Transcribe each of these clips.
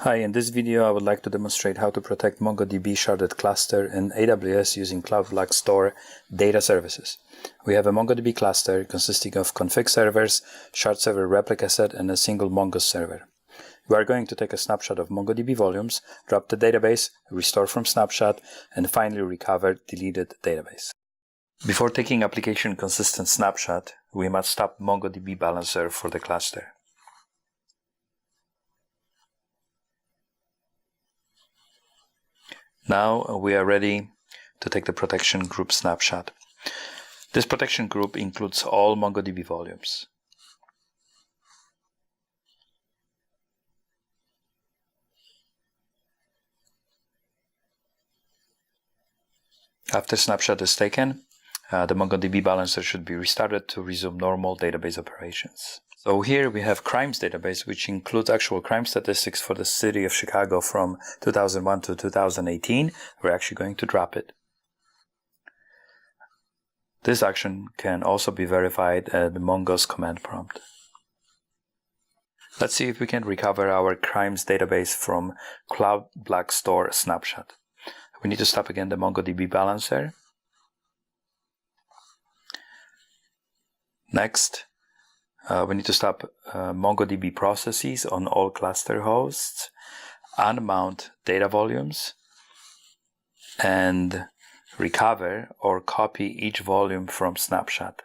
Hi, in this video I would like to demonstrate how to protect MongoDB sharded cluster in AWS using Cloud Block Store data services. We have a MongoDB cluster consisting of config servers, shard server replica set, and a single Mongo server. We are going to take a snapshot of MongoDB volumes, drop the database, restore from snapshot, and finally recover deleted database. Before taking application consistent snapshot, we must stop MongoDB balancer for the cluster. Now we are ready to take the protection group snapshot. This protection group includes all MongoDB volumes. After snapshot is taken, the MongoDB balancer should be restarted to resume normal database operations. So here we have crimes database, which includes actual crime statistics for the city of Chicago from 2001 to 2018. We're actually going to drop it. This action can also be verified at Mongo's command prompt. Let's see if we can recover our crimes database from Cloud Block Store snapshot. We need to stop again the MongoDB balancer. Next, we need to stop MongoDB processes on all cluster hosts, unmount data volumes, and recover or copy each volume from snapshot.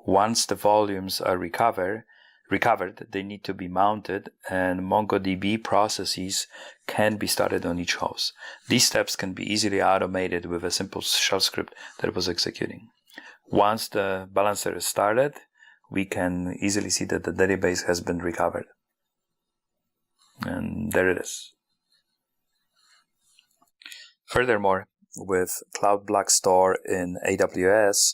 Once the volumes are recovered, they need to be mounted, and MongoDB processes can be started on each host. These steps can be easily automated with a simple shell script that was executing. Once the balancer is started, we can easily see that the database has been recovered. And there it is. Furthermore, with Cloud Block Store in AWS,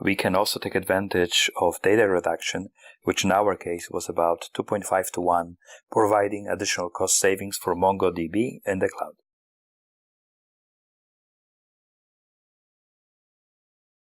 we can also take advantage of data reduction, which in our case was about 2.5 to 1, providing additional cost savings for MongoDB in the cloud.